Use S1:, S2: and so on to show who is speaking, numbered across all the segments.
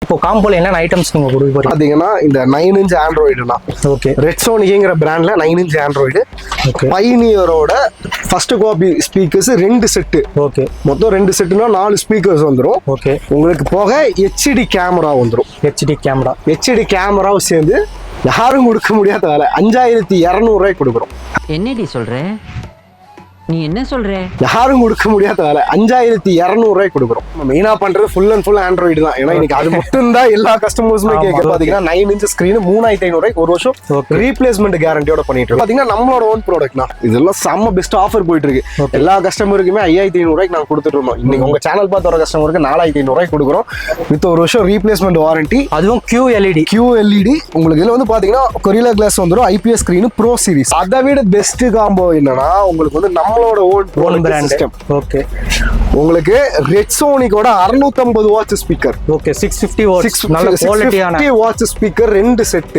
S1: இப்போ காம்போல என்னென்ன ஐட்டம்ஸ் நீங்க கொடுக்க போறீங்க
S2: பாத்தீங்கன்னா இந்த 9 இன்ச் ஆண்ட்ராய்டுனா
S1: ஓகே
S2: ரெட்சோனிக்கிற பிராண்ட்ல 9 இன்ச் ஆண்ட்ராய்டு
S1: ஓகே
S2: பைனியரோட first copy speakers 2 set
S1: okay
S2: மொத்தம் 2 செட்டுனா 4 ஸ்பீக்கர்ஸ் வந்துடும்.
S1: ஓகே
S2: உங்களுக்கு போக ஹெச்டி கேமரா வந்துடும். ஹெச்டி கேமராவும் சேர்ந்து யாரும் கொடுக்க முடியாத வேலை 5200 ரூபாய்க்கு கொடுக்குறோம்.
S3: என்னடி சொல்ற? நீ என்ன சொல்ற?
S2: யாரும் கொடுக்க முடியாத வேலை 5200 ரூபாய்க்கு கொடுக்குறோம். நம்ம மெயினா பண்றது ஃபுல் அண்ட் ஃபுல் ஆண்ட்ராய்டு தான். ஏன்னா இன்னைக்கு அது மட்டும் தான் எல்லா கஸ்டமர்ஸுமே கேட்க. பாத்தீங்கன்னா 9 இன்ச் ஸ்கிரீன் 3500 ரூபாய்க்கு ஒரு வருஷம் ரீப்ளேஸ்மெண்ட் கேரண்டியோட பண்ணிட்டு இருக்கோம். பாத்தீங்கன்னா நம்மளோட ஓன் ப்ராடக்ட்னா இதெல்லாம் செம்ம பெஸ்ட் ஆஃபர் போயிட்டு இருக்கு. எல்லா கஸ்டமருக்குமே 5500 ரூபாய்க்கு நாங்க கொடுத்துட்டு இருந்தோம். இன்னைக்கு உங்க சேனல் பார்த்து வர கஸ்டமருக்கு 4500 ரூபாய்க்கு கொடுக்குறோம் வித் ஒரு வருஷம் ரீப்ளேஸ்மெண்ட் வாரண்டி.
S1: அதுவும் QLED
S2: உங்களுக்கு இதுல வந்து பாத்தீங்கன்னா கொரில்லா கிளாஸ் வந்துடும். IPS screen pro series. அதை விட பெஸ்ட் காம்போ என்னன்னா உங்களுக்கு வந்து நம்மளோட ஓன் பிராண்ட் சிஸ்டம்.
S1: ஓகே
S2: உங்களுக்கு ரெட்சோனிக்கோட 650 வாட்ஸ் ஸ்பீக்கர்.
S1: ஓகே 650 வாட்ஸ் நல்ல குவாலிட்டியான
S2: 650 வாட்ஸ் ஸ்பீக்கர் 2 செட்.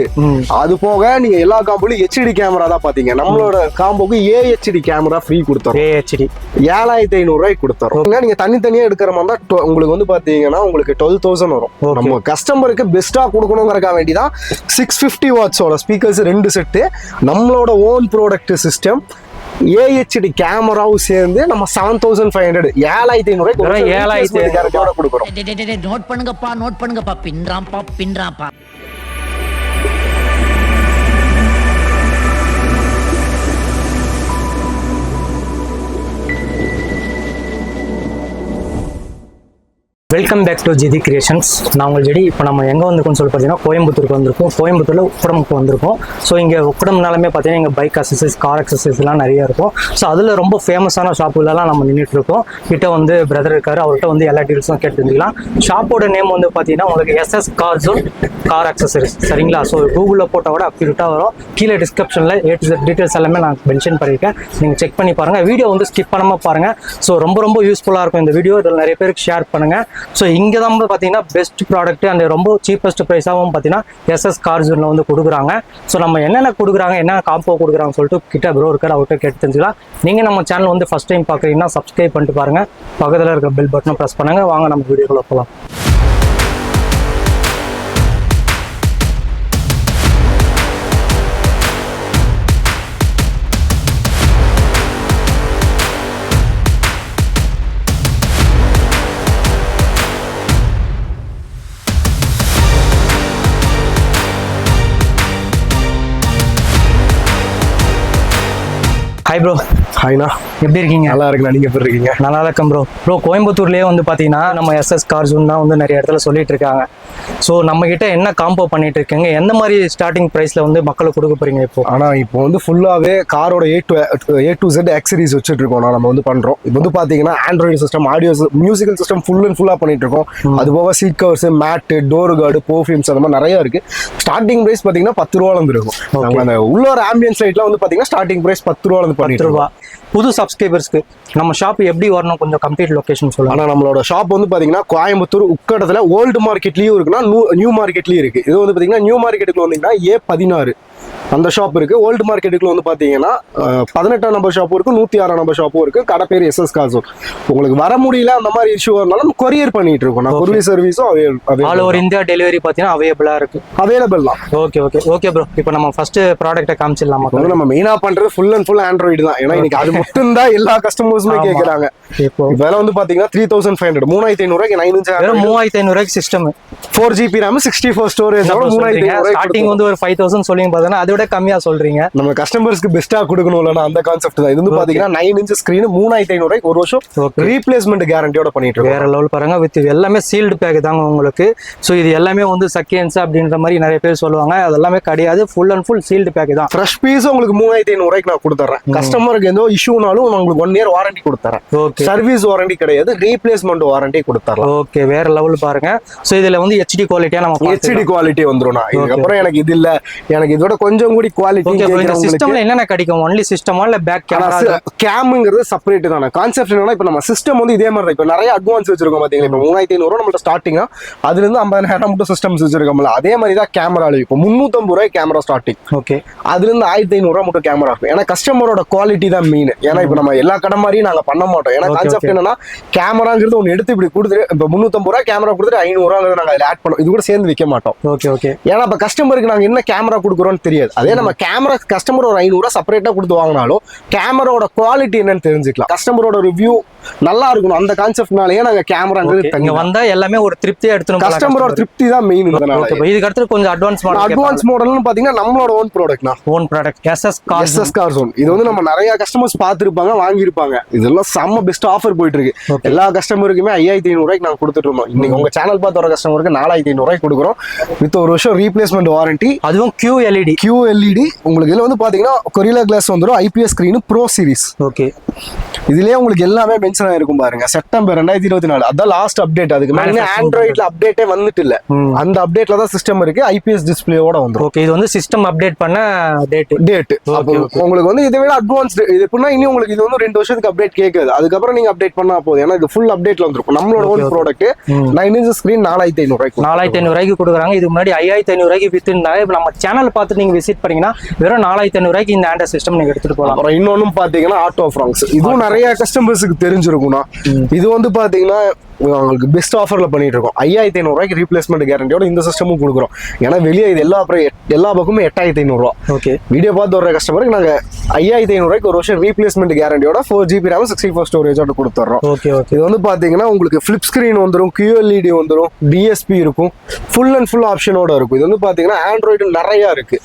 S2: அது போக நீங்க எல்லா காம்போலயும் HD கேமரா தான் பாத்தீங்க. நம்மளோட காம்போக்கு AHD கேமரா ஃப்ரீ கொடுத்தோம்.
S1: AHD
S2: 7500 ரூபாய்க்கு கொடுத்தோம். நீங்க தனித்தனியா எடுக்கிற மாதிரி தான் உங்களுக்கு வந்து பாத்தீங்கன்னா உங்களுக்கு 12000 வரும். நம்ம கஸ்டமருக்கு பெஸ்டா கொடுக்கணுங்கிறதுக்காக வேண்டிதான் 650 வாட்ஸோட ஸ்பீக்கர்ஸ் 2 செட். நம்மளோட ஓன் ப்ராடக்ட் சிஸ்டம் AHD கேமராவும் சேர்ந்து நம்ம 7500 7500 கொடுக்குறோம்.
S3: நோட் பண்ணுங்கப்பா பின்றாம்பா.
S1: Welcome back to JD Creations. நான் உங்கள் ஜெடி. இப்போ நம்ம எங்கே வந்திருக்கோம்னு சொல்லி பார்த்தீங்கன்னா கோயம்புத்தூருக்கு வந்திருக்கோம். கோயம்புத்தூரில் உக்கடமுக்கு வந்திருக்கோம். ஸோ இங்கே உக்கடம்னாலுமே பார்த்தீங்கன்னா இங்கே பைக் அக்சசரிஸ், கார் அக்சசரிஸ்லாம் நிறைய இருக்கும். ஸோ அதில் ரொம்ப ஃபேமஸான ஷாப்புகளெல்லாம் நம்ம நின்றுட்டு இருக்கோம். கிட்ட வந்து பிரதர் இருக்காரு, அவர்கிட்ட வந்து எல்லா டீல்ஸும் கேட்டு தெரிஞ்சுக்கலாம். ஷாப்போட நேம் வந்து பார்த்தீங்கன்னா உங்களுக்கு SS car zone car accessories, சரிங்களா? ஸோ கூகுளில் போட்டால் கூட அக்யூரேட்டாக வரும். கீழே டிஸ்கிரிப்ஷனில் A to Z டீட்டெயில்ஸ் எல்லாமே நான் மென்ஷன் பண்ணியிருக்கேன். நீங்கள் செக் பண்ணி பாருங்கள். வீடியோ வந்து ஸ்கிப் பண்ணாமல் பாருங்கள். ஸோ ரொம்ப யூஸ்ஃபுல்லாக இருக்கும் இந்த வீடியோ. இதில் நிறைய பேருக்கு ஷேர் பண்ணுங்கள். ஸோ இங்கே தான் பார்த்தீங்கன்னா பெஸ்ட் ப்ராடக்ட் அண்ட் ரொம்ப சீப்பஸ்ட் ப்ரைஸாகவும் பார்த்தீங்கன்னா SS கார் ஜோனில் வந்து கொடுக்குறாங்க. ஸோ நம்ம என்னென்ன கொடுக்குறாங்க, என்ன காம்போ கொடுக்குறாங்கன்னு சொல்லிட்டு கிட்ட ப்ரோ இருக்கார், அவர்கிட்ட கேட்டு தெரிஞ்சுக்கலாம். நீங்கள் நம்ம சேனல் வந்து ஃபஸ்ட் டைம் பார்க்குறீங்கன்னா சப்ஸ்கிரைப் பண்ணிட்டு பாருங்கள். பக்கத்தில் இருக்க பெல் பட்டனை ப்ரெஸ் பண்ணுங்கள். வாங்க நம்ம வீடியோக்குள்ள போகலாம். Hi bro.
S2: ஹாய்ண்ணா,
S1: எப்படி இருக்கீங்க?
S2: நல்லா இருக்குண்ணா. நீங்க எப்படி இருக்கீங்க?
S1: நல்லா இருக்கேன் ப்ரோ. கோயம்புத்தூர்லேயே வந்து பார்த்தீங்கன்னா நம்ம SS கார் ஜோன் தான் வந்து நிறைய இடத்துல சொல்லிட்டு இருக்காங்க. ஸோ நம்ம கிட்ட என்ன காம்போ பண்ணிட்டு இருக்கீங்க, எந்த மாதிரி ஸ்டார்டிங் ப்ரைஸ்ல வந்து மக்களுக்கு கொடுக்க போறீங்க இப்போ?
S2: ஆனால் இப்போ வந்து ஃபுல்லாகவே காரோட A to Z ஆக்சரிஸ் வச்சுட்டு இருக்கோம். நம்ம வந்து பண்றோம். இப்போ வந்து பாத்தீங்கன்னா Android system, audio, musical system ஃபுல்லாக பண்ணிட்டு இருக்கோம். அது போக சீட் கவர்ஸ், மேட்டு, டோர் கார்டு, பர்ஃபியூம்ஸ் அந்த மாதிரி நிறைய இருக்கு. ஸ்டார்டிங் பிரைஸ் பாத்தீங்கன்னா 10 ரூபாயிலிருந்து இருக்கும். அந்த உள்ளோர ஆம்பியன்ஸ் லைட்லாம் வந்து பாத்தீங்கன்னா ஸ்டார்டிங் பிரைஸ் 10 ரூபாயிலிருந்து பண்ணிட்டு இருக்கோம்.
S1: புது சப்ஸ்கிரைபர்ஸ்க்கு நம்ம ஷாப் எப்படி வரணும், கொஞ்சம் கம்ப்ளீட் லொகேஷன் சொல்லுங்க.
S2: ஆனால் நம்மளோட ஷாப் வந்து பாத்தீங்கன்னா கோயம்புத்தூர் உக்கடத்துல ஓல்டு மார்க்கெட்லயும் இருக்குன்னா நியூ மார்க்கெட்லயும் இருக்கு. இது வந்து பாத்தீங்கன்னா நியூ மார்க்கெட்டுக்குள்ள வந்தீங்கன்னா A16 அந்த ஷாப் இருக்கு. ஓல்டு மார்க்கெட்டுக்குள்ள வந்து பாத்தீங்கன்னா 18ஆம் நம்பர் ஷாப்பும் இருக்கு, 106ஆம் நம்பர் ஷாப்பும் இருக்கு. கடை பேர் SS கார் ஜோன். உங்களுக்கு வர முடியல அந்த மாதிரி இஷ்யூ வரனாலும் கொரியர் பண்ணிட்டு இருக்கோம். நான் கொரியர் சர்வீஸும்
S1: ஆல் ஓவர் இந்தியா டெலிவரி பாத்தீங்கன்னா அவைலபிள் தான். Okay bro. இப்போ நம்ம ஃபர்ஸ்ட் ப்ராடக்ட்டை காமிச்சிடலாமா?
S2: நம்ம மெயினா பண்றது ஃபுல் அண்ட் ஃபுல் ஆண்ட்ராய்டு தான். ஏன்னா இன்னைக்கு அது மட்டும் தான் எல்லா கஸ்டமர்ஸுமே கேக்குறாங்க. இப்போ விலை வந்து பாத்தீங்கன்னா 3500 3500 ரூபாய்க்கு 9 இன்ச்
S1: 3500 ரூபாய்க்கு system,
S2: 4GB RAM 64 storage.
S1: Starting வந்து ஒரு 5000 சொல்லிங்க பாத்தீங்கன்னா அதை விட கம்மியா சொல்றீங்க.
S2: நம்ம கஸ்டமர்ஸ்க்கு பெஸ்டா கொடுக்கணும்ல, அந்த கான்செப்ட் தான். இது வந்து பாத்தீங்கன்னா 9 இன்ச் ஸ்கிரீன் 3500 ரூபாய்க்கு ஒரு வருஷம் ரீப்ளேஸ்மெண்ட் கேரண்டியோட பண்ணிட்டு இருக்கோம்.
S1: வேற லெவல் பாருங்க. வித் எல்லாமே சீல்டு பேக் தாங்க உங்களுக்கு. ஸோ இது எல்லாமே வந்து செகண்ட்ஸ் அப்படின்ற மாதிரி நிறைய பேர் சொல்லுவாங்க. அது எல்லாமே கிடையாது, full and full sealed back தான்.
S2: ஃப்ரெஷ் பீஸ் உங்களுக்கு 3500 ரூபாய்க்கு நான் கொடுத்துறேன். கஸ்டமருக்கு எந்த இஷ்யூனாலும் உங்களுக்கு 1 இயர் வாரண்டி கொடுத்துறேன். சர்வீஸ் வாரண்டி கிடையாது, ரீப்ளேஸ்மெண்ட் வாரண்டி கொடுத்துறேன்.
S1: ஓகே, வேற லெவல் பாருங்க. ஸோ இதுல வந்து HD குவாலிட்டியா நம்ம
S2: HD குவாலிட்டி வந்துடும். இதுக்கப்புறம் எனக்கு இது இல்ல, எனக்கு இதோட கொஞ்சம் கூடி குவாலிட்டி
S1: ஓகே ப்ரோ இந்த சிஸ்டம்ல என்னென்ன கிடைக்கும் ஒன்லி சிஸ்டமா இல்ல பேக் கேமரா
S2: கேம்ங்கிறது செப்பரேட் தானே கான்செப்ட் என்னன்னா இப்போ நம்ம சிஸ்டம் வந்து இதே மாதிரி தான் இப்போ நிறைய அட்வான்ஸ் வச்சிருக்கோம் பாத்தீங்களா இப்போ 3500 நம்மள்ட்ட ஸ்டார்டிங்கா அதுல இருந்து 50000 மட்டும் சிஸ்டம்ஸ் வச்சிருக்கோம்ல அதே மாதிரி தான் கேமரால இப்போ 350 ரூபாய் கேமரா ஸ்டார்டிங்
S1: ஓகே
S2: அதுல இருந்து 1500 ரூபாய் மட்டும் கேமரா இருக்கும் ஏன்னா கஸ்டமரோட குவாலிட்டி தான் மெயின் ஏன்னா இப்போ நம்ம எல்லா கடை மாதிரியும் நாங்க பண்ண மாட்டோம் ஏன்னா கான்செப்ட் என்னன்னா கேமராங்கிறது ஒன்று எடுத்து இப்படி கொடுத்துட்டு இப்போ 350 ரூபாய் கேமரா கொடுத்துட்டு 500 ரூபாய் நாங்க அதில் ஆட் பண்ணோம் இது கூட சேர்ந்து விற்க மாட்டோம்
S1: ஓகே ஓகே
S2: ஏன்னா இப்போ கஸ்டமருக்கு நாங்க என்ன கேமரா கொடுக்குறோம்னு தெரியாது அதே நம்ம கேமரா கஸ்டமர் ஒரு 500 ரூபாய் செப்பரேட்டா கொடுத்து வாங்கினாலும் கேமராவோட குவாலிட்டி என்னன்னு தெரிஞ்சுக்கலாம் கஸ்டமரோட ரிவ்யூ நல்லா இருக்கணும் அந்த கான்செப்ட்னாலயே நாங்க கேமராங்கிறது
S1: இங்க வந்தா எல்லாமே ஒரு திருப்தியா எடுத்துணும்
S2: கஸ்டமரோட திருப்தி தான் மெயின்
S1: ஓகே இதுக்கு அடுத்து கொஞ்சம் அட்வான்ஸ்
S2: அட்வான்ஸ் மாடல்னு பாத்தீங்கன்னா நம்மளோட ஓன் ப்ராடக்ட்னா
S1: own product SS
S2: car zone இது வந்து நம்ம நிறைய கஸ்டமர்ஸ் பார்த்திருப்பாங்க வாங்கியிருப்பாங்க இதெல்லாம் செம்ம பெஸ்ட் ஆஃபர் போயிட்டு இருக்கு எல்லா கஸ்டமருக்குமே 5500 ரூபாய்க்கு நாங்க கொடுத்துட்டு இருந்தோம் இன்னைக்கு உங்க சேனல் பார்த்து வர கஸ்டமருக்கு 4500 ரூபாய்க்கு கொடுக்குறோம் வித் ஒரு வருஷம் ரீப்ளேஸ்மெண்ட் வாரண்டி
S1: அதுவும் QLED
S2: உங்களுக்கு இதுல வந்து பாத்தீங்கன்னா கொரில்லா கிளாஸ் வந்துடும் IPS screen pro series
S1: okay
S2: இதுலயே உங்களுக்கு எல்லாமே மென்ஷன் ஆயிருக்கும் பாருங்க செப்டம்பர் 2024 அதான் லாஸ்ட் அப்டேட் அதுக்கு மேல ஆண்ட்ராய்ட்ல அப்டேட்டே வந்துட்டு இல்ல அந்த அப்டேட்ல தான் சிஸ்டம் இருக்கு IPS டிஸ்பிளேயோட வந்துரும்
S1: ஓகே இது வந்து சிஸ்டம் அப்டேட் பண்ண டேட்
S2: உங்களுக்கு வந்து இதை விட அட்வான்ஸ்டு இது எப்படின்னா இனி உங்களுக்கு இது வந்து 2 வருஷத்துக்கு அப்டேட் கேட்காது அதுக்கப்புறம் நீங்க அப்டேட் பண்ணா போதும் ஏன்னா இது ஃபுல் அப்டேட்ல வந்துருக்கும் நம்மளோட ஓன் ப்ராடக்ட் 9 இன்ச் ஸ்கிரீன் 4500 ரூபாய்க்கு
S1: 4500 ரூபாய்க்கு கொடுக்குறாங்க இதுக்கு முன்னாடி 5500 ரூபாய்க்கு வித்துனாங்க இப்போ நம்ம சேனல் பார்த்து நீங்க விசிட் பண்ணீங்கன்னா வெறும் 4500 ரூபாய்க்கு இந்த ஆண்ட்ராய்ட் சிஸ்டம் நீங்க எடுத்துட்டு போகலாம்
S2: அப்புறம் இன்னொன்னும் பாத்தீங்கன்னா ஆட்டோ ஃப்ராங்ஸ் இதுவும் நிறைய கஸ்டமர்ஸுக்கு தெரிஞ்சிருக்கும்னா இது வந்து பாத்தீங்கன்னா உங்களுக்கு பெஸ்ட் ஆஃபர்ல பண்ணிட்டு இருக்கோம் 5500 ரூபாய்க்கு ரீப்ளேஸ்மெண்ட் கேரண்டியோட இந்த சிஸ்டமும் கொடுக்குறோம் ஏன்னா வெளியே இது எல்லா பக்கமும் 8500 ரூபா
S1: ஓகே
S2: வீடியோ பார்த்து வர கஸ்டமருக்கு நாங்க 5500 ரூபாய்க்கு ஒரு வருஷம் ரீப்ளேஸ்மெண்ட் கேரண்டியோட 4GB RAM 64 ஸ்டோரேஜோட கொடுத்துறோம்
S1: ஓகே ஓகே
S2: இது வந்து பாத்தீங்கன்னா உங்களுக்கு ஃபிளிப் ஸ்கிரீன் வந்துடும் QLED வந்துடும் DSP இருக்கும் ஃபுல் அண்ட் ஃபுல் ஆப்ஷனோட இருக்கும் இது வந்து பாத்தீங்கன்னா ஆண்ட்ராய்டு நிறைய இருக்கு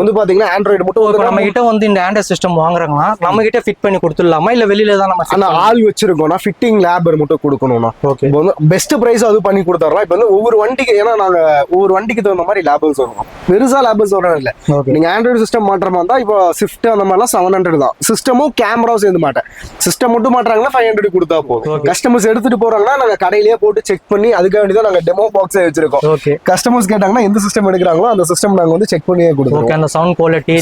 S2: வந்து பாத்தீங்கன்னா ஆண்ட்ராய்டு மட்டும்
S1: நம்ம கிட்ட வந்து இந்த ஆண்ட்ராய்ட் சிஸ்டம் வாங்குறாங்கன்னா நம்ம கிட்ட ஃபிட் பண்ணி கொடுத்துடலாமா இல்ல வெளியில தான் நம்ம
S2: ஆள் வச்சிருக்கோம்னா ஃபிட்டிங் லேபர் மட்டும் கொடுக்கணும்னா இப்போ வந்து பெஸ்ட் பிரைஸ் அது பண்ணி கொடுத்துறோம் இப்போ வந்து ஒவ்வொரு வண்டிக்கு ஏன்னா நாங்க ஒவ்வொரு வண்டிக்கு தகுந்த மாதிரி லேபர்ஸ் வரும் பெருசா லேபர்ஸ் வரணும் இல்ல நீங்க ஆண்ட்ராய்டு சிஸ்டம் மாற்றமா இருந்தா இப்போ ஸ்விஃப்ட் அந்த மாதிரிலாம் 700 தான் சிஸ்டமும் கேமராவும் சேர்ந்து மாட்டேன் சிஸ்டம் மட்டும் மாட்டுறாங்கன்னா 500 கொடுத்தா போதும் கஸ்டமர்ஸ் எடுத்துட்டு போறாங்கன்னா நாங்க கடையிலேயே போட்டு செக் பண்ணி அதுக்காக வேண்டியதான் நாங்க டெமோ பாக்ஸே வச்சிருக்கோம் கஸ்டமர்ஸ் கேட்டாங்கன்னா எந்த சிஸ்டம் எடுக்கிறாங்களோ அந்த சிஸ்டம் நாங்க வந்து செக் பண்ணியே கொடுப்போம்
S1: அந்த சவுண்ட் குவாலிட்டி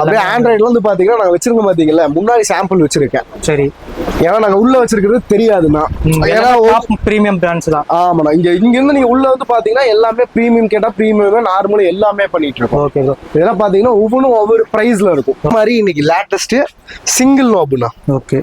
S2: அப்படியே ஆண்ட்ராய்டுல வந்து பாத்தீங்கன்னா நாங்க வச்சிருக்கோம் பாத்தீங்களா முன்னாடி சாம்பிள் வச்சிருக்கேன்
S1: சரி
S2: ஏன்னா நாங்க உள்ள வச்சிருக்கிறது தெரியாதுன்னா ஏன்னா
S1: பிரீமியம் பிராண்ட்ஸ் தான்
S2: ஆமாண்ணா இங்க இருந்து நீங்க உள்ள வந்து பாத்தீங்கன்னா எல்லாமே பிரீமியம் கேட்டா பிரீமியம் நார்மலா எல்லாமே பண்ணிட்டு இருக்கோம்
S1: ஓகே
S2: இதெல்லாம் பாத்தீங்கன்னா ஒவ்வொன்றும் ஒவ்வொரு பிரைஸ்ல இருக்கும் இந்த மாதிரி இன்னைக்கு லேட்டஸ்ட் சிங்கிள் நாப்னா
S1: ஓகே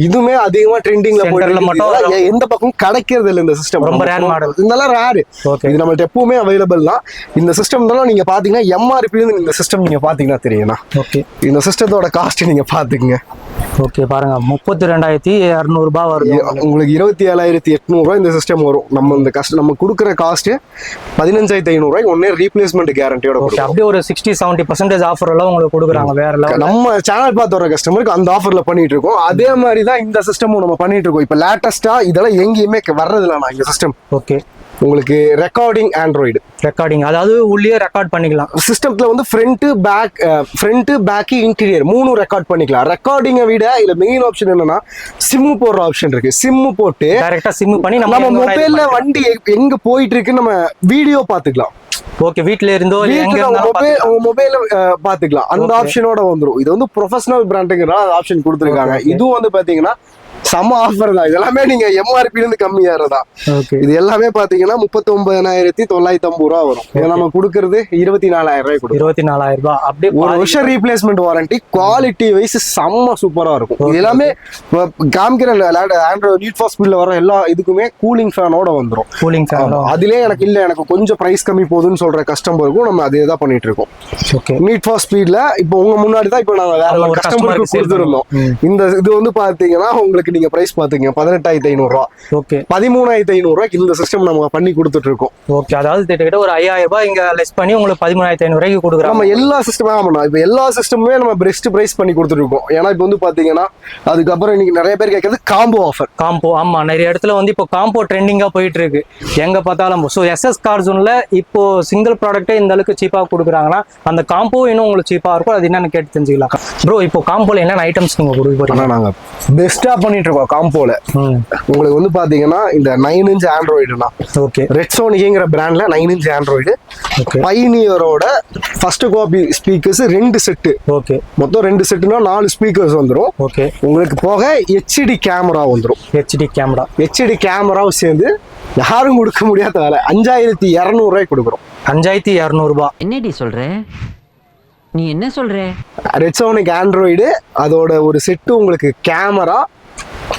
S2: இதுமே அதிகமா ட்ரெண்டிங்ல போயிட்டு எந்த பக்கம் கிடைக்கிறது இல்ல இந்த சிஸ்டம்
S1: ரொம்ப ரேர் மாடல்
S2: இதெல்லாம் ரேர் இது நம்மள்ட்ட எப்பவுமே அவைலபிள் தான் இந்த சிஸ்டம் தான் நீங்க பாத்தீங்கன்னா MRP இந்த சிஸ்டம் நீங்க பாத்தீங்கன்னா தெரியும்னா
S1: ஓகே
S2: இந்த சிஸ்டத்தோட காஸ்ட் நீங்க பாத்துக்கங்க
S1: ஓகே பாருங்க 32,200 ரூபாய் வரும்
S2: உங்களுக்கு 27,800 ரூபாய் இந்த சிஸ்டம் வரும் நம்ம இந்த நம்ம கொடுக்குற காஸ்ட் 15,500 ரூபாய்க்கு ஒன்னே ரீப்ளேஸ்மெண்ட் கேரண்டியோட
S1: அப்படியே ஒரு 60-70% ஆஃபர் எல்லாம் உங்களுக்கு கொடுக்குறாங்க வேற
S2: நம்ம சேனல் பார்த்து வர கஸ்டமருக்கு அந்த ஆஃபர்ல பண்ணிட்டு இருக்கோம் அதே மாதிரி தான் இந்த சிஸ்டமும் நம்ம பண்ணிட்டு இருக்கோம் இப்போ லேட்டஸ்டா இதெல்லாம் எங்கேயுமே வர்றது இல்லைண்ணா இந்த சிஸ்டம்
S1: ஓகே
S2: உங்களுக்கு ரெக்கார்டிங் ஆண்ட்ராய்டு
S1: ரெக்கார்டிங் அதாவது உள்ளே ரெக்கார்ட் பண்ணிக்கலாம்
S2: சிஸ்டத்துல வந்து ஃப்ரண்ட் பேக் இன்டீரியர் 3 ரெக்கார்ட் பண்ணிக்கலாம் ரெக்கார்டிங்கை விட இதுல மெயின் ஆப்ஷன் என்னன்னா சிம் போடுற ஆப்ஷன் இருக்கு சிம் போட்டு
S1: டைரக்டா சிம் பண்ணி
S2: நம்ம மொபைல்ல வண்டி எங்க போயிட்டு இருக்கு நம்ம வீடியோ பாத்துக்கலாம்
S1: ஓகே வீட்ல இருந்தோ
S2: மொபைல்ல பாத்துக்கலாம் அந்த ஆப்ஷனோட வந்துரும் இது வந்து ப்ரொஃபஷனல் பிராண்டுங்கறனால ஆப்ஷன் கொடுத்துருக்காங்க இதுவும் வந்து பாத்தீங்கன்னா சம ஆஃபர் தான் இதெல்லாமே நீங்க MRP இருந்து கம்மியாறதா இது எல்லாமே பாத்தீங்கன்னா 39,950 ரூபா வரும் இதை நம்ம கொடுக்கறது 24,000 ரூபாய் கொடுக்கும்
S1: 24,000 ரூபாய் அப்படியே
S2: ஒரு வருஷம் ரீப்ளேஸ்மெண்ட் வாரண்டி குவாலிட்டி வைஸ் செம்ம சூப்பரா இருக்கும் இது எல்லாமே காமிக்கிற ஆண்ட்ராய்டு நீட் ஃபார் ஸ்பீட்ல வர எல்லா இதுக்குமே கூலிங் ஃபேனோட வந்துரும்
S1: கூலிங் ஃபேன்
S2: அதுலயே எனக்கு கொஞ்சம் பிரைஸ் கம்மி போகுதுன்னு சொல்ற கஸ்டமருக்கும் நம்ம அதே தான் பண்ணிட்டு இருக்கோம்
S1: ஓகே
S2: நீட் ஃபார் ஸ்பீட்ல இப்போ உங்க முன்னாடி தான் இப்போ நாங்க வேற ஒரு கஸ்டமருக்கு கொடுத்துருந்தோம் இந்த இது வந்து பாத்தீங்கன்னா உங்களுக்கு நீங்க பிரைஸ் பாத்துங்க 18,500 ரூபாய்
S1: ஓகே
S2: 13,500 ரூபாய்க்கு இந்த சிஸ்டம் நம்ம பண்ணி கொடுத்துட்டு இருக்கோம்
S1: ஓகே அதாவது கிட்டத்தட்ட ஒரு 5,000 ரூபாய் இங்க லெஸ் பண்ணி உங்களுக்கு 13,500 ரூபாய்க்கு கொடுக்குறோம்
S2: நம்ம எல்லா சிஸ்டமே ஆமாண்ணா இப்போ எல்லா சிஸ்டமுமே நம்ம பெஸ்ட் பிரைஸ் பண்ணி கொடுத்துட்டு இருக்கோம் ஏன்னா இப்போ வந்து பாத்தீங்கன்னா அதுக்கப்புறம் இன்னைக்கு நிறைய பேர் கேட்கறது காம்போ ஆஃபர்
S1: காம்போ ஆமா நிறைய இடத்துல வந்து இப்போ காம்போ ட்ரெண்டிங்கா போயிட்டு இருக்கு எங்க பார்த்தாலும் ஸோ SS கார் ஜோன்ல இப்போ சிங்கிள் ப்ராடக்ட்டே இந்த அளவுக்கு சீப்பா கொடுக்குறாங்கன்னா அந்த காம்போ இன்னும் உங்களுக்கு சீப்பா இருக்கும் அது என்னன்னு கேட்டு தெரிஞ்சுக்கலாம் ப்ரோ இப்போ காம்போல என்னென்ன ஐட்டம்ஸ் நீங்க கொடுக்க போறீங்க
S2: நாங்க பெஸ்டா பண்ணிட்டு பண்ணிட்டு இருக்கோம் காம்போல. உங்களுக்கு வந்து பாத்தீங்கன்னா இந்த 9 இன்ச் ஆண்ட்ராய்டுனா
S1: ஓகே
S2: ரெட்சோனிக்கிங்கிற பிராண்ட்ல 9 இன்ச் ஆண்ட்ராய்டு பைனியரோட first copy speakers 2 set.
S1: Okay
S2: மொத்தம் 2 செட்டுனா 4 ஸ்பீக்கர்ஸ் வந்துடும்.
S1: ஓகே
S2: உங்களுக்கு போக ஹெச்டி கேமரா வந்துடும். ஹெச்டி கேமராவும் சேர்ந்து யாரும் கொடுக்க முடியாத வேலை 5200 ரூபாய் கொடுக்குறோம்.
S1: 5200 ரூபாய்.
S3: என்னடி சொல்ற? நீ என்ன சொல்ற?
S2: ரெட்சோனிக் ஆண்ட்ராய்டு அதோட ஒரு செட்டு உங்களுக்கு கேமரா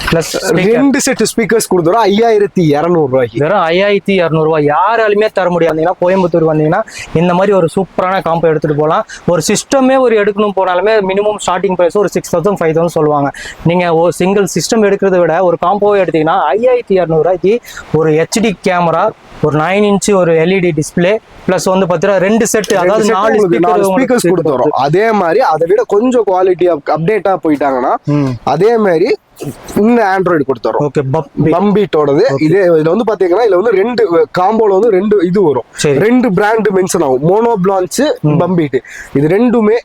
S1: பிளஸ்
S2: 2 செட் ஸ்பீக்கர்ஸ் கொடுத்துறோம் 5200 ரூபாய்க்கு.
S1: வெறும் 5200 ரூபாய். யாராலுமே தர முடியாது. கோயம்புத்தூர் வந்தீங்கன்னா இந்த மாதிரி ஒரு சூப்பரான காம்போ எடுத்துட்டு போகலாம். ஒரு சிஸ்டமே ஒரு எடுக்கணும் போனாலுமே மினிமம் ஸ்டார்டிங் பிரைஸ் ஒரு 6000 5000 சொல்லுவாங்க. நீங்க ஒரு சிங்கிள் சிஸ்டம் எடுக்கிறத விட ஒரு காம்போவை எடுத்தீங்கன்னா 5200 ரூபாய்க்கு ஒரு ஹெச்டி கேமரா, ஒரு 9 இன்ச் ஒரு எல்இடி டிஸ்பிளே பிளஸ் வந்து பாத்தீங்கன்னா 2 செட், அதாவது 4
S2: ஸ்பீக்கர்ஸ் கொடுத்துறோம். அதே மாதிரி அதை விட கொஞ்சம் குவாலிட்டி அப்டேட்டா போயிட்டாங்கன்னா அதே மாதிரி இந்த ஆண்ட்ராய்டு கொடுத்துறோம்.
S1: ஓகே
S2: பம்பீட்டோடது. இதுல வந்து பாத்தீங்கன்னா இதுல வந்து 2 காம்போல வந்து 2 இது வரும். 2 பிராண்ட் மென்ஷன் ஆகும், மோனோ பிளான்ச் பம்பீட். இது ரெண்டுமே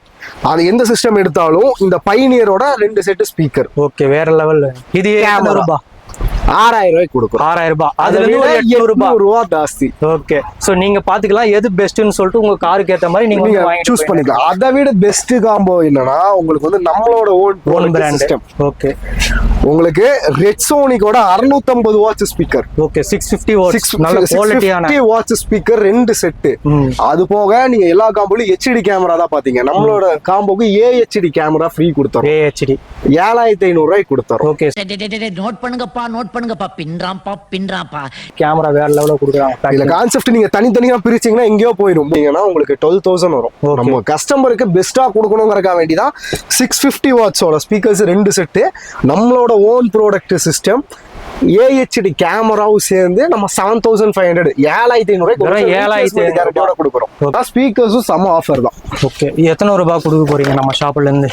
S2: அது எந்த சிஸ்டம் எடுத்தாலும் இந்த பைனியரோட 2 செட் ஸ்பீக்கர்.
S1: ஓகே வேற லெவல். இது 800 ரூபாய்
S2: 6000 ரூபாய் கொடுக்கும்.
S1: 6000 ரூபாய். அதுல இருந்து 800
S2: ரூபாய் ஜாஸ்தி.
S1: ஓகே சோ நீங்க பாத்துக்கலாம் எது பெஸ்ட்னு சொல்லிட்டு உங்க காருக்கு ஏத்த மாதிரி நீங்க
S2: சூஸ் பண்ணிக்கலாம். அதை விட பெஸ்ட் காம்போ என்னன்னா உங்களுக்கு வந்து நம்மளோட ஓன் பிராண்ட் சிஸ்டம்.
S1: ஓகே
S2: உங்களுக்கு ரெட்சோனிக்கோட 650 வாட்ஸ் ஸ்பீக்கர்.
S1: ஓகே 650 வாட்ஸ் நல்ல குவாலிட்டியான
S2: 650 வாட்ஸ் ஸ்பீக்கர் 2 செட். அது போக நீங்க எல்லா காம்போலயும் ஹெச்டி கேமரா தான் பாத்தீங்க. நம்மளோட காம்போக்கு ஏஹெச்டி கேமரா ஃப்ரீ கொடுத்தோம்.
S1: ஏஹெச்டி
S2: 7500 ரூபாய் கொடுத்தோம்.
S3: ஓகே நோட் பண்ணுங்கப்பா பின்றாம்பா
S1: கேமரா வேற லெவல்ல கொடுக்குறாங்க.
S2: இதுல கான்செப்ட் நீங்க தனித்தனியா பிரிச்சீங்கன்னா எங்கேயோ போயிடும். நீங்கன்னா உங்களுக்கு 12000 வரும். நம்ம கஸ்டமருக்கு பெஸ்டா கொடுக்கணுங்கிறக்க வேண்டிதான் 650 வாட்ஸோட ஸ்பீக்கர்ஸ் 2 செட். நம்மளோட ஓன் ப்ராடக்ட் சிஸ்டம் ஏஹெச்டி கேமராவும் சேர்ந்து நம்ம 7500 7500 கொடுக்குறோம். ஸ்பீக்கர்ஸும் செம ஆஃபர் தான்.
S1: ஓகே எத்தனை ரூபாய் கொடுக்க போறீங்க நம்ம ஷாப்ல இருந்து?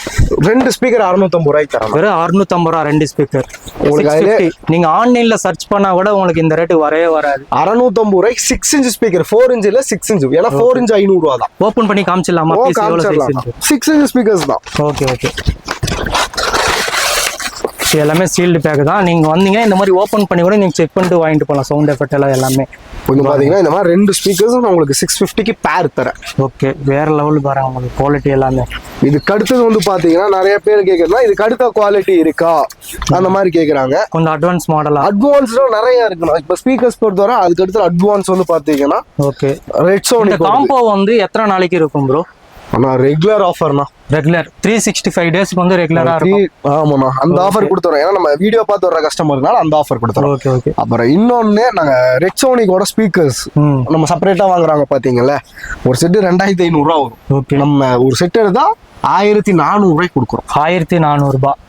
S2: 2 ஸ்பீக்கர் 650 ரூபாய்க்கு தரோம்.
S1: வெறும் 650 ரூபாய் 2 ஸ்பீக்கர். உங்களுக்கு நீங்க ஆன்லைன்ல சர்ச் பண்ணா கூட உங்களுக்கு இந்த ரேட் வரவே வராது.
S2: 650 ரூபாய்க்கு 6 இன்ச் ஸ்பீக்கர். 4 இன்ச் இல்ல 6 இன்ச். ஏன்னா 4 இன்ச் 500 ரூபாய் தான்.
S1: ஓபன் பண்ணி காமிச்சிடலாமா?
S2: 6 இன்ச் ஸ்பீக்கர்ஸ் தான்.
S1: ஓகே ஓகே எல்லாமே சீல்டு பேக் தான். நீங்க வந்தீங்க இந்த மாதிரி ஓபன் பண்ணி கூட நீங்க செக் பண்ணிட்டு வாங்கிட்டு போகலாம். சவுண்ட் எஃபெக்ட் எல்லாம் எல்லாமே
S2: கொஞ்சம் பாத்தீங்கன்னா இந்த மாதிரி 2 ஸ்பீக்கர்ஸ் நான் உங்களுக்கு 650க்கு பேர் தரேன்.
S1: ஓகே வேற லெவல் பாருங்க உங்களுக்கு குவாலிட்டி எல்லாமே.
S2: இதுக்கு அடுத்தது வந்து பாத்தீங்கன்னா நிறைய பேர் கேக்குறதுனா இதுக்கு அடுத்த குவாலிட்டி இருக்கா அந்த மாதிரி கேக்குறாங்க.
S1: கொஞ்சம் அட்வான்ஸ் மாடலா
S2: அட்வான்ஸ்ல நிறைய இருக்குண்ணா. இப்ப ஸ்பீக்கர்ஸ் பொறுத்தவரை அதுக்கு அடுத்து அட்வான்ஸ் வந்து பாத்தீங்கன்னா
S1: ஓகே
S2: ரெட்சோனிக்
S1: காம்போ வந்து எத்தனை நாளைக்கு இருக்கும் ப்ரோ?
S2: ஆனா ரெகுலர் ஆஃபர்னா
S1: ரெகுலர் 365 டேஸ்க்கு வந்து ரெகுலரா இருக்கும்.
S2: ஆமாண்ணா அந்த ஆஃபர் கொடுத்துறோம். ஏன்னா நம்ம வீடியோ பார்த்து வர கஸ்டமர்னால அந்த ஆஃபர் கொடுத்துறோம்.
S1: ஓகே ஓகே
S2: அப்புறம் இன்னொன்னு நாங்க ரெட்சோனிக்கோட ஸ்பீக்கர்ஸ் நம்ம செப்பரேட்டா வாங்குறாங்க பாத்தீங்கல்ல. ஒரு செட்டு 2500 ரூபாய் வரும்.
S1: ஓகே
S2: நம்ம ஒரு செட் எடுத்தா 1400 ரூபாய் கொடுக்குறோம்.
S1: 1400 ரூபாய்.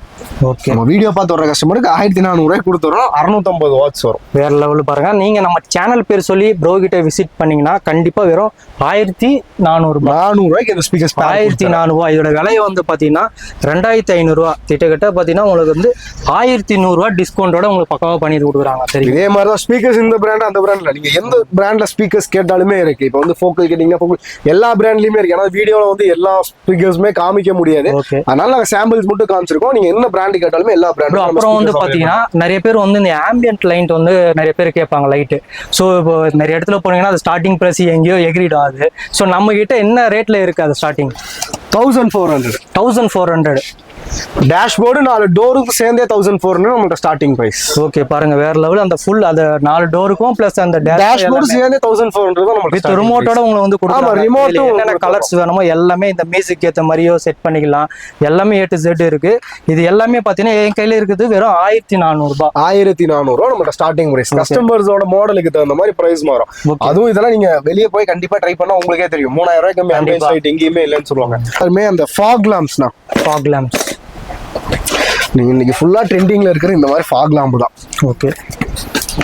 S1: ஓகே
S2: நம்ம வீடியோ பார்த்து வர கஸ்டமருக்கு 1400 ரூபாய் கொடுத்துறோம். 650 வாட்ஸ் வரும்.
S1: வேற லெவல் பாருங்க. நீங்க நம்ம சேனல் பேர் சொல்லி ப்ரோ கிட்ட விசிட் பண்ணீங்கன்னா கண்டிப்பா வெறும் 1400
S2: ரூபாய்க்கு இந்த ஸ்பீக்கர்ஸ்
S1: 1400 ரூபாய். இதோட விலையை வந்து பாத்தீங்கன்னா 2500 ரூபாய். கிட்டத்தட்ட பாத்தீங்கன்னா உங்களுக்கு வந்து 1100 ரூபாய் டிஸ்கவுண்டோட உங்களுக்கு பக்காவா பண்ணி கொடுக்குறாங்க. சரி
S2: இதே மாதிரி தான் ஸ்பீக்கர்ஸ் இந்த பிராண்ட் அந்த பிராண்ட்ல நீங்க எந்த பிராண்ட்ல ஸ்பீக்கர்ஸ் கேட்டாலுமே இருக்கு. இப்போ வந்து ஃபோக்கல் கேட்டீங்கன்னா ஃபோக்கல் எல்லா பிராண்ட்லயுமே இருக்கு. ஏன்னா வீடியோல வந்து எல்லா ஸ்பீக்கர்ஸுமே காமிக்க முடியாது. அதனால நாங்க சாம்பிள்ஸ் மட்டும் காமிச்சிருக்கோம். நீங்க என்ன பிராண்ட் கேட்டாலுமே எல்லா பிராண்டும்.
S1: அப்புறம் வந்து பாத்தீங்கன்னா நிறைய பேர் வந்து இந்த ஆம்பியன்ட் லைட் வந்து நிறைய பேர் கேட்பாங்க லைட். ஸோ இப்போ நிறைய இடத்துல போனீங்கன்னா அது ஸ்டார்டிங் பிரைஸ் எங்கேயோ எக்ரீட் ஆகுது. ஸோ நம்ம கிட்ட என்ன ரேட்ல இருக்கு அது ஸ்டார்டிங்? 1400
S2: டேஷ்போர்டு 4 டோருக்கு சேர்ந்தே 1400 நம்மளோட ஸ்டார்டிங் பிரைஸ்.
S1: ஓகே பாருங்க வேற லெவல். அந்த ஃபுல் அந்த 4 டோருக்கும் பிளஸ் அந்த
S2: டேஷ்போர்டு சேர்ந்தே 1400 தான் நமக்கு.
S1: வித் ரிமோட்டோட உங்களுக்கு வந்து கொடுக்குறாங்க. ரிமோட்டும் என்னென்ன கலர்ஸ் வேணுமோ எல்லாமே இந்த மியூசிக் ஏத்த மாதிரியோ செட் பண்ணிக்கலாம். எல்லாமே A to Z இருக்கு. இது எல்லாமே பாத்தீங்கன்னா என் கையில இருக்குது வெறும் 1400 ரூபாய்.
S2: 1400 ரூபாய் நம்மளோட ஸ்டார்டிங் பிரைஸ். கஸ்டமர்ஸோட மாடலுக்கு தகுந்த மாதிரி பிரைஸ் மாறும். அதுவும் இதெல்லாம் நீங்க வெளியே போய் கண்டிப்பா ட்ரை பண்ணா உங்களுக்கே தெரியும். 3000 ரூபாய்க்கு கம்மி ஆம்பியன்ட் லைட் எங்கேயுமே இல்லைன்னு சொல்லுவாங்க. அதுமே அந்த ஃபாக் லாம்ப்ஸ்னா
S1: ஃபாக் லாம்ப்ஸ்
S2: நீங்க இன்னைக்கு ஃபுல்லா ட்ரெண்டிங்ல இருக்கிற இந்த மாதிரி ஃபாக் லாம்ப் தான்.
S1: ஓகே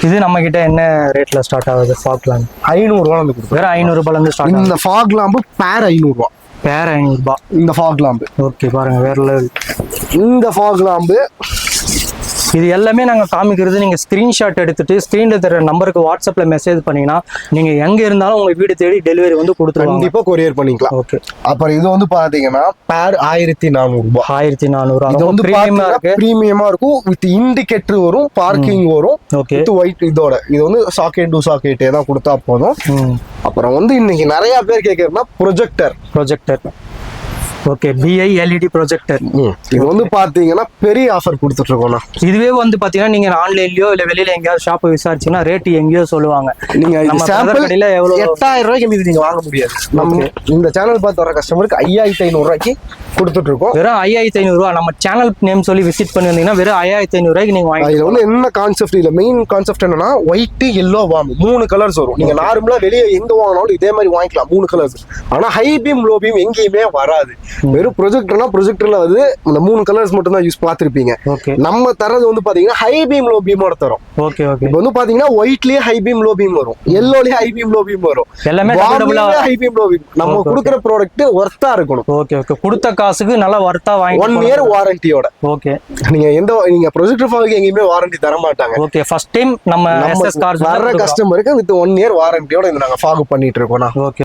S1: இது நம்ம கிட்ட என்ன ரேட்ல ஸ்டார்ட் ஆகுது? ஃபாக் லாம்ப்
S2: 500 ரூபாய் வந்து கொடுக்கும்.
S1: வேற 500 ரூபாயில இருந்து ஸ்டார்ட்.
S2: இந்த ஃபாக் லாம்ப் பேர் 500 ரூபாய்.
S1: பேர் 500 ரூபாய் இந்த
S2: ஃபாக் லாம்ப்.
S1: ஓகே பாருங்க வேற லெவல்.
S2: இந்த ஃபாக் லாம்ப்
S1: இது எல்லாமே நாங்கள் காமிக்கிறது நீங்கள் ஸ்க்ரீன்ஷாட் எடுத்துட்டு ஸ்க்ரீனில் தர நம்பருக்கு வாட்ஸ்அப்பில் மெசேஜ் பண்ணீங்கன்னா நீங்கள் எங்கே இருந்தாலும் உங்கள் வீடு தேடி டெலிவரி வந்து கொடுத்துருவாங்க.
S2: கண்டிப்பா கொரியர் பண்ணிக்கலாம்.
S1: ஓகே.
S2: அப்புறம் இது வந்து பாத்தீங்கன்னா பேர் 1400 ரூபாய்.
S1: 1400.
S2: இது வந்து
S1: பிரீமியமா இருக்கு.
S2: பிரீமியமா இருக்கும். வித் இண்டிகேட்டர் வரும், பார்க்கிங் வரும்,
S1: ஓகே.
S2: வித் ஒயிட் இதோட. இது வந்து சாக்கெட் டு சாக்கெட்டே தான் கொடுத்தா போதும். அப்புறம் வந்து இன்னைக்கு நிறைய பேர் கேட்கறதுனா projector.
S1: Okay. BI LED projector.
S2: இது வந்து பாத்தீங்கன்னா பெரிய ஆஃபர் கொடுத்துட்டு இருக்கோம்னா.
S1: இதுவே வந்து பாத்தீங்கன்னா நீங்க ஆன்லைன்லயோ இல்ல வெளியில எங்கேயாவது ஷாப் விசாரிச்சீங்கன்னா ரேட் எங்கேயோ சொல்லுவாங்க.
S2: நீங்க
S1: நம்ம
S2: சாம்பிள்
S1: கடையில எவ்வளவு
S2: 8000 ரூபாய்க்கு இது நீங்க வாங்க முடியாது. நம்ம இந்த சேனல் பார்த்து வர கஸ்டமருக்கு 5500 ரூபாய்க்கு கொடுத்துட்டு இருக்கோம்.
S1: வெறும் 5500 ரூபாய். நம்ம சேனல் நேம் சொல்லி விசிட் பண்ணி வந்தீங்கன்னா வெறும் 5500 ரூபாய்க்கு நீங்க வாங்கி.
S2: இதுல வந்து என்ன கான்செப்ட், இல்ல மெயின் கான்செப்ட் என்னன்னா ஒயிட், எல்லோ, வார்ம் 3 கலர்ஸ் வரும். நீங்க நார்மலா வெளியே எங்க வாங்கினாலும் இதே மாதிரி வாங்கிக்கலாம் 3 கலர்ஸ். ஆனா ஹை பீம் லோ பீம் எங்கேயுமே வராது. வெறும் ப்ரொஜெக்டர்ல வந்து அந்த 3 கலர்ஸ் மட்டும் தான் யூஸ் பார்த்திருப்பீங்க. நம்ம தரது வந்து பாத்தீங்கன்னா ஹை பீம் லோ பீமோட தரோம்.
S1: ஓகே.
S2: இப்போ வந்து பாத்தீங்கன்னா ஒயிட்லயே ஹை பீம் லோ பீம் வரும், எல்லோலயே ஹை பீம் லோ பீம் வரும்,
S1: எல்லாமே
S2: ஹை பீம் லோ பீம். நம்ம கொடுக்குற ப்ராடக்ட் ஒர்த்தா இருக்கணும்.
S1: ஓகே. கொடுத்த காசுக்கு நல்லா ஒர்த்தா வாங்கி
S2: 1 இயர் வாரண்டியோட.
S1: ஓகே.
S2: நீங்க ப்ரொஜெக்டர் ஃபார்முக்கு எங்கேயுமே வாரண்டி தர மாட்டாங்க.
S1: ஓகே. ஃபர்ஸ்ட் டைம் நம்ம SS கார்ஸ்
S2: வர்ற கஸ்டமருக்கு வித் 1 இயர் வாரண்டியோட நாங்க ஃபாகு பண்ணிட்டு இருக்கோம்.
S1: ஓகே.